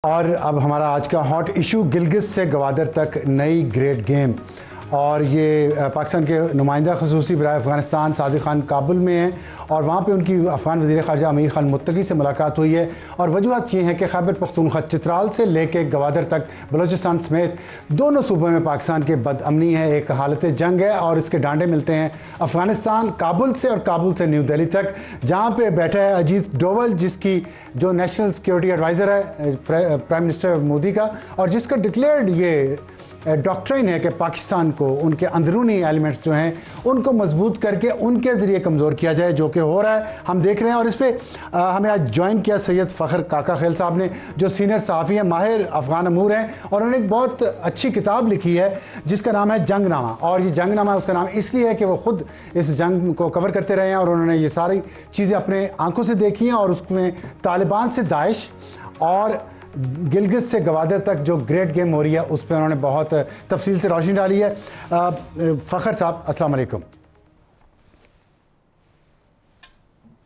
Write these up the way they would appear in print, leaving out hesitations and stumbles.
اور اب ہمارا آج کا ہاٹ ایشو گلگت سے گوادر تک نئی گریٹ گیم، اور یہ پاکستان کے نمائندہ خصوصی برائے افغانستان صادق خان کابل میں ہیں، اور وہاں پہ ان کی افغان وزیر خارجہ امیر خان متقی سے ملاقات ہوئی ہے، اور وجوہات یہ ہیں کہ خیبر پختونخوا چترال سے لے کے گوادر تک بلوچستان سمیت دونوں صوبوں میں پاکستان کے بد امنی ہے، ایک حالت جنگ ہے، اور اس کے ڈانڈے ملتے ہیں افغانستان کابل سے، اور کابل سے نیو دہلی تک، جہاں پہ بیٹھا ہے اجیت ڈوول، جس کی جو نیشنل سیکیورٹی ایڈوائزر ہے پرائم منسٹر مودی کا، اور جس کا ڈکلیئرڈ یہ ڈاکٹرائن ہے کہ پاکستان کو ان کے اندرونی ایلیمنٹس جو ہیں ان کو مضبوط کر کے ان کے ذریعے کمزور کیا جائے، جو کہ ہو رہا ہے، ہم دیکھ رہے ہیں۔ اور اس پہ ہمیں آج جوائن کیا سید فخر کاکا خیل صاحب نے، جو سینئر صحافی ہیں، ماہر افغان امور ہیں، اور انہوں نے ایک بہت اچھی کتاب لکھی ہے جس کا نام ہے جنگ نامہ، اور یہ جنگ نامہ اس کا نام اس لیے ہے کہ وہ خود اس جنگ کو کور کرتے رہے ہیں، اور انہوں نے یہ ساری چیزیں اپنے آنکھوں سے دیکھی ہیں، اور اس میں طالبان سے داعش اور گلگت سے گوادر تک جو گریٹ گیم ہو رہی ہے اس پہ انہوں نے بہت تفصیل سے روشنی ڈالی ہے۔ فخر صاحب السلام علیکم۔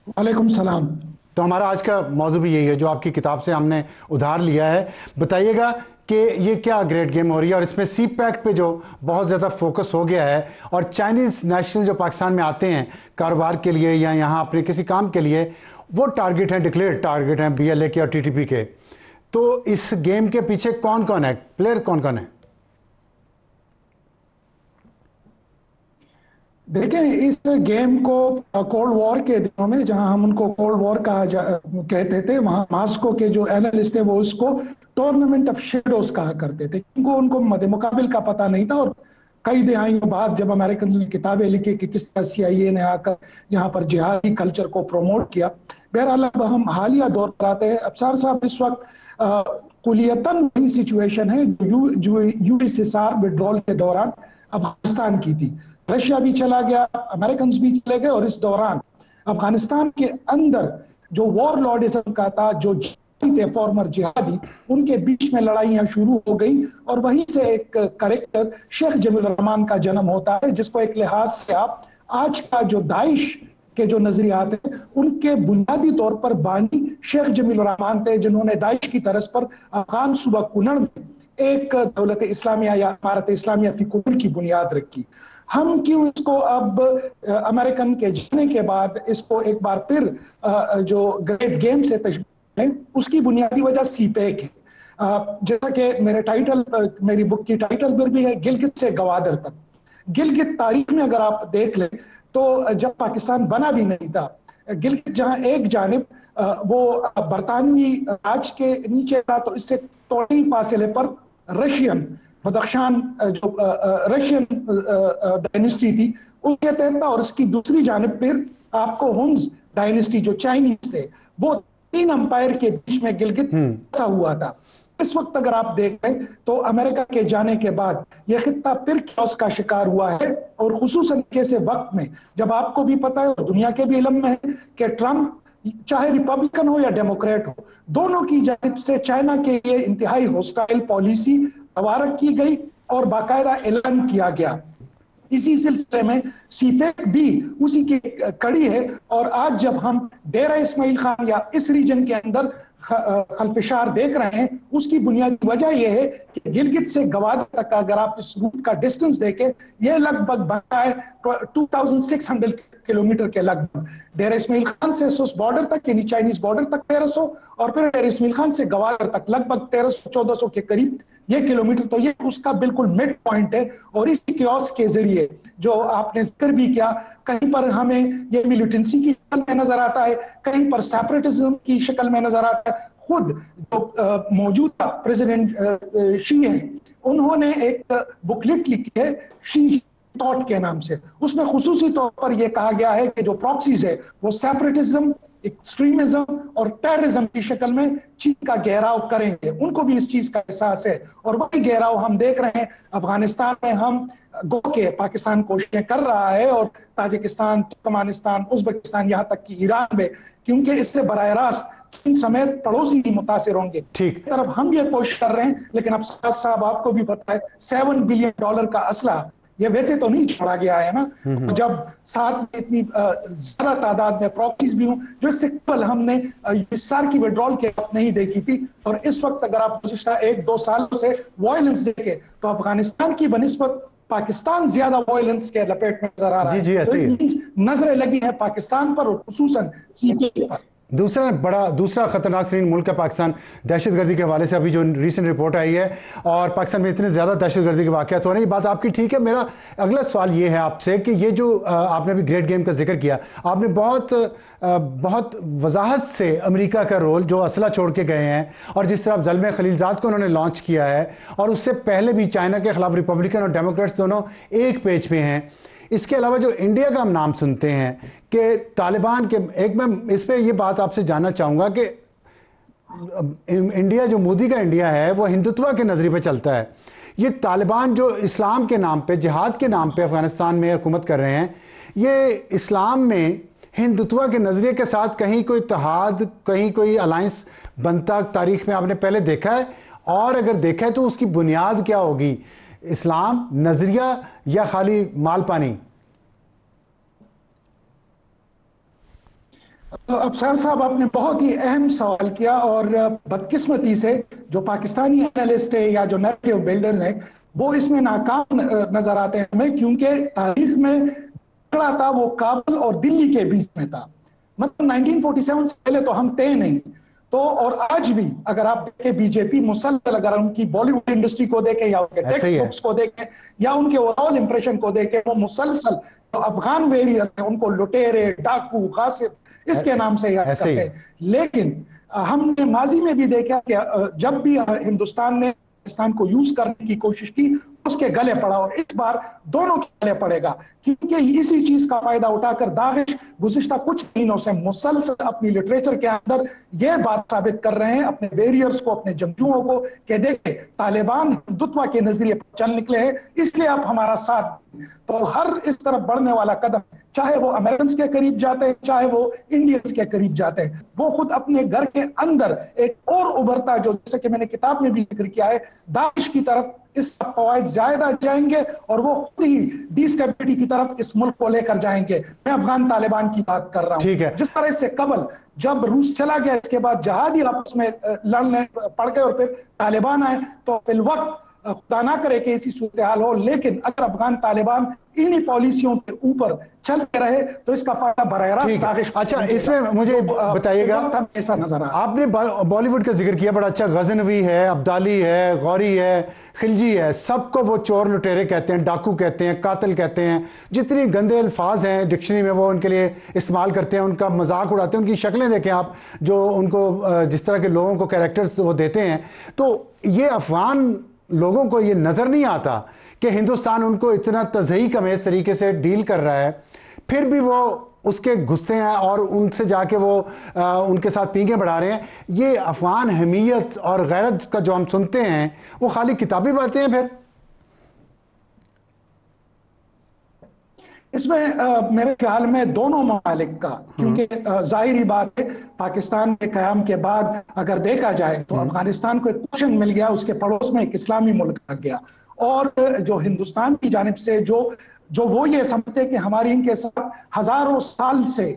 وعلیکم السلام۔ تو ہمارا آج کا موضوع بھی یہی ہے جو آپ کی کتاب سے ہم نے ادھار لیا ہے، بتائیے گا کہ یہ کیا گریٹ گیم ہو رہی ہے، اور اس میں سی پیک پہ جو بہت زیادہ فوکس ہو گیا ہے، اور چائنیز نیشنل جو پاکستان میں آتے ہیں کاروبار کے لیے یا یہاں اپنے کسی کام کے لیے، وہ ٹارگٹ ہیں، ڈکلیئرڈ ٹارگٹ ہیں بی ایل اے کے اور ٹی ٹی پی کے، تو اس گیم کے پیچھے کون کون ہے، پلیئر کون کون ہے؟ دیکھیں، اس گیم کو کولڈ وار کے دنوں میں، جہاں ہم ان کو کولڈ وار کہتے تھے، وہاں ماسکو کے جو اینالسٹ ہیں وہ اس کو ٹورنامنٹ آف شیڈوز کہا کرتے تھے، کیونکہ ان کو مد مقابل کا پتہ نہیں تھا۔ اور کئی دہائیوں بعد جب امریکنز نے کتابیں لکھی کہ کس طرح سی آئی اے نے آ کر یہاں پر جہادی کلچر کو پروموٹ کیا۔ بہرحال اب ہم حالیہ دور پر آتے ہیں۔ ابصار صاحب، اس وقت کلیتاً وہی سچویشن ہے جو U S S R withdrawal کے دوران افغانستان کی تھی۔ رشیا بھی چلا گیا، امریکنز بھی چلے گئے، اور اس دوران افغانستان کے اندر جو وار لارڈزم کا تھا، جو تھے فارمر جہادی، ان کے بیچ میں لڑائیاں شروع ہو گئی، اور وہیں سے ایک کریکٹر شیخ جمیل الرحمان کا جنم ہوتا ہے، جس کو ایک لحاظ سے آپ آج کا جو داعش کے جو نظریات ہیں ان کے بنیادی طور پر بانی شیخ جمیل الرحمان تھے، جنہوں نے داعش کی طرز پر افغان صوبہ کنڑ میں ایک دولت اسلامیہ یا امارت اسلامیہ فی کبل کی بنیاد رکھی۔ ہم کیوں اس کو اب امریکن کے جانے کے بعد اس کو ایک بار پھر جو گریٹ گیم سے تشبیہ ہے، اس کی بنیادی وجہ سی پیک ہے۔ جیسا کہ میری بک کی ٹائٹل پر بھی ہے، گلگت سے گوادر تک۔ گلگت تاریخ میں اگر آپ دیکھ لیں تو جب پاکستان بنا بھی نہیں تھا، گلگت جہاں ایک جانب وہ برطانوی راج کے نیچے تھا، تو اس سے تھوڑے ہی فاصلے پر رشین بدخشان جو رشین ڈائنسٹی تھی اس کے تحت تھا، اور اس کی دوسری جانب پھر آپ کو ہنز ڈائنسٹی جو چائنیز تھے، وہ تین امپائر کے بیچ میں گلگت ایسا ہوا تھا۔ اس وقت اگر آپ دیکھیں تو امریکہ کے جانے کے بعد یہ خطہ پھر کیوس کا شکار ہوا ہے، اور خصوصاً کیسے وقت میں جب آپ کو بھی پتا ہے اور دنیا کے بھی علم میں ہے کہ ٹرمپ چاہے ریپبلکن ہو یا ڈیموکریٹ ہو، دونوں کی جانب سے چائنا کے لیے انتہائی ہوسٹائل پالیسی روارت کی گئی اور باقاعدہ اعلان کیا گیا۔ اسی سلسلے میں سی پیک بھی اسی کی کڑی ہے، اور آج جب ہم ڈیرہ اسماعیل خان یا اس ریجن کے اندر خلفشار دیکھ رہے ہیں، اس کی بنیادی وجہ یہ ہے کہ گلگت سے گوادر تک اگر آپ اس روٹ کا ڈسٹنس دیکھیں، یہ لگ بھگ بنتا ہے 2600 کلومیٹر کے لگ بھگ۔ ڈیرہ اسماعیل خان سے سوس بارڈر تک یعنی چائنیز بارڈر تک 1300، اور پھر ڈیرہ اسماعیل خان سے گوادر تک لگ بھگ 1300-1400 کے قریب یہ کلومیٹر، تو یہ اس کا بالکل مڈ پوائنٹ ہے۔ اور اس کیوس کے ذریعے جو آپ نے ذکر بھی کیا، کہیں پر ہمیں یہ ملیٹنسی کی شکل میں نظر آتا ہے، کہیں پر سیپریٹزم کی شکل میں نظر آتا ہے۔ خود جو موجودہ پریزیڈنٹ شی ہیں، انہوں نے ایک بکلٹ لکھی ہے شی تھاٹ کے نام سے، اس میں خصوصی طور پر یہ کہا گیا ہے کہ جو پراکسیز ہے وہ سیپریٹزم، ایکسٹریمزم اور ٹیررزم کی شکل میں چین کا گہراؤ کریں گے۔ ان کو بھی اس چیز کا احساس ہے، اور وہی گہراؤ ہم دیکھ رہے ہیں افغانستان میں۔ ہم گو کہ پاکستان کوششیں کر رہا ہے، اور تاجکستان، ترکمانستان، ازبکستان، یہاں تک کہ ایران میں، کیونکہ اس سے براہ راست چین سمیت پڑوسی ہی متاثر ہوں گے۔ ایک طرف ہم یہ کوشش کر رہے ہیں، لیکن اب صاحب آپ کو بھی پتہ ہے $7 بلین کا اسلحہ یہ ویسے تو نہیں چھوڑا گیا ہے نا. جب ساتھ میں اتنی زیادہ تعداد میں پراپرٹیز بھی ہوں جو اس سے قبل ہم نے سار کی وڈرال کے وقت نہیں دیکھی تھی, اور اس وقت اگر آپ گزشتہ 1-2 سالوں سے وائلنس دیکھیں تو افغانستان کی بنسبت پاکستان زیادہ وائلنس کے لپیٹ میں نظر آ رہا ہے. جی ایسے ہی نظریں لگی ہیں پاکستان پر اور خصوصاً سی پی اے پر. دوسرا خطرناک ترین ملک ہے پاکستان دہشت گردی کے حوالے سے. ابھی جو ریسنٹ رپورٹ آئی ہے اور پاکستان میں اتنے زیادہ دہشت گردی کے واقعات ہو رہے ہیں, یہ بات آپ کی ٹھیک ہے. میرا اگلا سوال یہ ہے آپ سے کہ یہ جو آپ نے بھی گریٹ گیم کا ذکر کیا, آپ نے بہت وضاحت سے امریکہ کا رول جو اسلحہ چھوڑ کے گئے ہیں اور جس طرح زلمے خلیلزاد کو انہوں نے لانچ کیا ہے, اور اس سے پہلے بھی چائنا کے خلاف ریپبلکن اور ڈیموکریٹس دونوں ایک پیج پہ ہیں. اس کے علاوہ جو انڈیا کا ہم نام سنتے ہیں کہ طالبان کے میں اس پہ یہ بات آپ سے جاننا چاہوں گا کہ انڈیا جو مودی کا انڈیا ہے وہ ہندوتوا کے نظریے پہ چلتا ہے. یہ طالبان جو اسلام کے نام پہ, جہاد کے نام پہ افغانستان میں حکومت کر رہے ہیں, یہ اسلام میں ہندوتوا کے نظریے کے ساتھ کہیں کوئی اتحاد, کہیں کوئی الائنس بنتا تاریخ میں آپ نے پہلے دیکھا ہے؟ اور اگر دیکھا ہے تو اس کی بنیاد کیا ہوگی, اسلام, نظریہ یا خالی مال پانی؟ افسر صاحب آپ نے بہت ہی اہم سوال کیا, اور بدقسمتی سے جو پاکستانی اینالسٹ ہے یا جو نیریٹو بلڈرز ہیں وہ اس میں ناکام نظر آتے ہیں ہمیں, کیونکہ تاریخ میں جھگڑا تھا وہ کابل اور دلی کے بیچ میں تھا. مطلب 1947 سے پہلے تو ہم تھے نہیں. تو اور آج بھی اگر آپ دیکھیں بی جے پی مسلسل, اگر ان کی بالی ووڈ انڈسٹری کو دیکھیں یا ان کے ٹیکسٹ بکس کو دیکھیں یا ان کے اوورآل امپریشن کو دیکھیں, وہ مسلسل افغان ویریئر ہیں ان کو لٹیرے, ڈاکو, غاصب اس کے نام سے یاد کرتے ہیں. لیکن ہم نے ماضی میں بھی دیکھا کہ جب بھی ہندوستان نے پاکستان کو یوز کرنے کی کوشش کی اس کے گلے پڑا, اور اس بار دونوں کے گلے پڑے گا, کیونکہ اسی چیز کا فائدہ اٹھا کر داعش گزشتہ کچھ مہینوں سے مسلسل اپنی لٹریچر کے اندر یہ بات ثابت کر رہے ہیں اپنے ویریئرز کو, اپنے جنگجوؤں کو, کہ دیکھیں طالبان ہندوتوا کے نظریے پر چل نکلے ہیں, اس لیے آپ ہمارا ساتھ دیں. تو ہر اس طرف بڑھنے والا قدم, چاہے وہ امریکنز کے قریب جاتے ہیں چاہے وہ انڈینز کے قریب جاتے ہیں, وہ خود اپنے گھر کے اندر ایک اور ابھرتا, جو جیسے کہ میں نے کتاب میں بھی ذکر کیا ہے, داعش کی طرف اس فوائد زیادہ جائیں گے اور وہ خود ہی ڈی اسٹیبلٹی کی طرف اس ملک کو لے کر جائیں گے. میں افغان طالبان کی بات کر رہا ہوں. جس طرح اس سے قبل جب روس چلا گیا, اس کے بعد جہادی آپس میں لڑنے پڑ گئے اور پھر طالبان آئے, تو فی الوقت خدا نہ کرے کہ ایسی صورتحال ہو, لیکن اگر افغان طالبان انہی پالیسیوں کے اوپر چل کے رہے تو اس کا فائدہ براہ راست داعش. اچھا, اس میں مجھے بتائیے گا, ایسا نظر آپ نے بالی ووڈ کا ذکر کیا بڑا اچھا, غزنوی ہے, عبدالی ہے, غوری ہے, خلجی ہے, سب کو وہ چور لٹیرے کہتے ہیں, ڈاکو کہتے ہیں, قاتل کہتے ہیں, جتنی گندے الفاظ ہیں ڈکشنری میں وہ ان کے لیے استعمال کرتے ہیں, ان کا مذاق اڑاتے ہیں, ان کی شکلیں دیکھیں آپ, جو ان کو جس طرح کے لوگوں کو کریکٹرز وہ دیتے ہیں. تو یہ افغان لوگوں کو یہ نظر نہیں آتا کہ ہندوستان ان کو اتنا تضحیک امیز طریقے سے ڈیل کر رہا ہے, پھر بھی وہ اس کے غصے ہیں اور ان سے جا کے وہ ان کے ساتھ پینگیں بڑھا رہے ہیں. یہ افغان حمیت اور غیرت کا جو ہم سنتے ہیں وہ خالی کتابی باتیں ہیں پھر؟ اس میں میرے خیال میں دونوں ممالک کا, کیونکہ ظاہری بات ہے پاکستان کے قیام کے بعد اگر دیکھا جائے تو افغانستان کو ایک کوشن مل گیا, اس کے پڑوس میں ایک اسلامی ملک آ گیا, اور جو ہندوستان کی جانب سے جو وہ یہ سمجھتے کہ ہماری ان کے ساتھ ہزاروں سال سے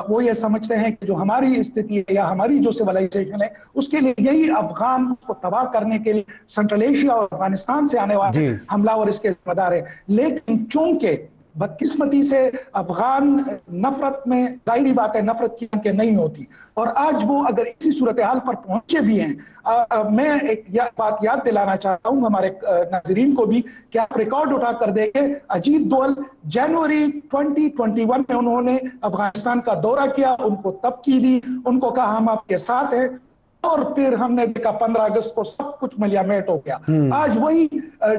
وہ یہ سمجھتے ہیں کہ جو ہماری استھتی ہے یا ہماری جو سیولائزیشن ہے اس کے لیے یہی افغان کو تباہ کرنے کے لیے سینٹرل ایشیا اور افغانستان سے آنے والے حملہ اور اس کے ذمہ دار ہے. لیکن چونکہ بدقسمتی سے افغان نفرت میں ظاہری بات ہے نفرت کی کہ نہیں ہوتی, اور آج وہ اگر اسی صورتحال پر پہنچے بھی ہیں, میں ایک بات یاد دلانا چاہتا ہوں ہمارے ناظرین کو بھی کہ آپ ریکارڈ اٹھا کر دیکھیں, اجیت دوول جنوری 2021 میں انہوں نے افغانستان کا دورہ کیا, ان کو تبکی دی, ان کو کہا ہم آپ کے ساتھ ہیں, اور پھر ہم نے دیکھا 15 اگست کو سب کچھ ملیامیٹ ہو گیا. آج وہی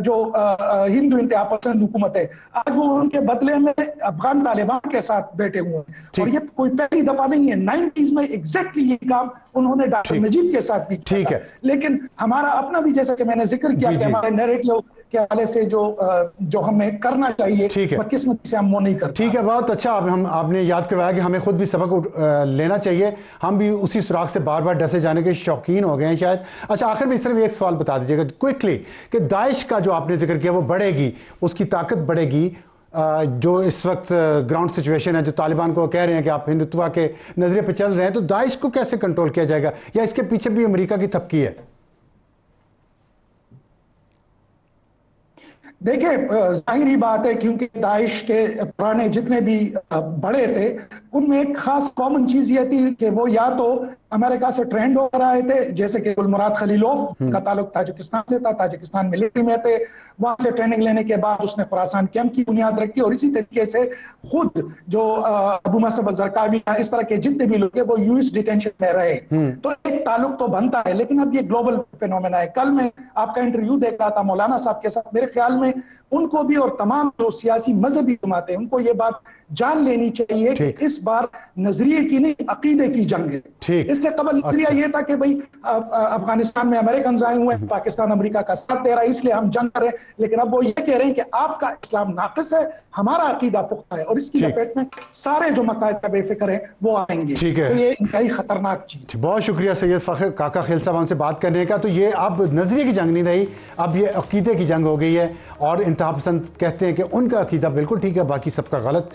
جو ہندو انتہا پسند حکومت ہے, آج وہ ان کے بدلے میں افغان طالبان کے ساتھ بیٹھے ہوئے ہیں, اور یہ کوئی پہلی دفعہ نہیں ہے. 90s میں ایگزیکٹلی یہ کام انہوں نے ڈاکٹر نجیب کے ساتھ بھی کیا, لیکن ہمارا اپنا بھی جیسا کہ میں نے ذکر کیا کہ ہمارے نیریٹو کے حوالے سے جو ہمیں کرنا چاہیے بدقسمتی سے ہم وہ نہیں کرتے. ٹھیک ہے, بہت اچھا آپ نے یاد کروایا کہ ہمیں خود بھی سبق لینا چاہیے, ہم بھی اسی سراغ سے بار بار ڈسے جانے کے کے شوقین ہو گئے ہیں شاید. اچھا آخر میں اس طرح ایک سوال بتا دیجیے گا کوئکلی کہ داعش کا جو آپ نے ذکر کیا وہ بڑھے گی, اس کی طاقت بڑھے گی, جو اس وقت گراؤنڈ سچویشن ہے, جو طالبان کو کہہ رہے ہیں کہ آپ ہندوتوا کے نظریے پہ چل رہے ہیں, تو داعش کو کیسے کنٹرول کیا جائے گا, یا اس کے پیچھے بھی امریکہ کی تھپکی ہے؟ دیکھیں ظاہری بات ہے کیونکہ داعش کے پرانے جتنے بھی بڑے تھے ان میں ایک خاص کامن چیز یہ تھی کہ وہ یا تو امریکہ سے ٹرینڈ ہو رہے تھے, جیسے کہ گلمراد خلیلوف کا تعلق تاجکستان سے تھا, تاجکستان ملٹری میں تھے, وہاں سے ٹریننگ لینے کے بعد اس نے خراسان کیمپ کی بنیاد رکھی, اور اسی طریقے سے خود جو ابو مصعب الزرقاوی اس طرح کے جتنے بھی لوگ ہیں وہ یو ایس ڈیٹینشن میں رہے, تو ایک تعلق تو بنتا ہے. لیکن اب یہ گلوبل فینومینا ہے. کل میں آپ کا انٹرویو دیکھ رہا تھا مولانا صاحب کے ساتھ, میرے خیال میں ان کو بھی اور تمام جو سیاسی مذہبی جماعتیں ان کو یہ بات جان لینی چاہیے کہ اس بار نظریے کی نہیں عقیدے کی جنگ ہے. اس سے قبل نظریہ یہ تھا کہ بھئی افغانستان میں امریکنز آئے ہوئے ہیں, پاکستان امریکہ کا ساتھ دے رہا ہے اس لیے ہم جنگ کریں, لیکن اب وہ یہ کہہ رہے ہیں کہ آپ کا اسلام ناقص ہے, ہمارا عقیدہ پختہ ہے, اور اس کی لپیٹ میں سارے جو مقاصد کا بے فکر ہیں وہ آئیں گے. تو یہ انتہائی خطرناک چیز. بہت شکریہ سید فخر کاکا خیل صاحب ہم سے بات کرنے کا. تو یہ اب نظریے کی جنگ نہیں رہی, اب یہ عقیدے کی جنگ ہو گئی ہے, اور انتہا پسند کہتے ہیں کہ ان کا عقیدہ بالکل ٹھیک ہے, باقی سب کا غلط.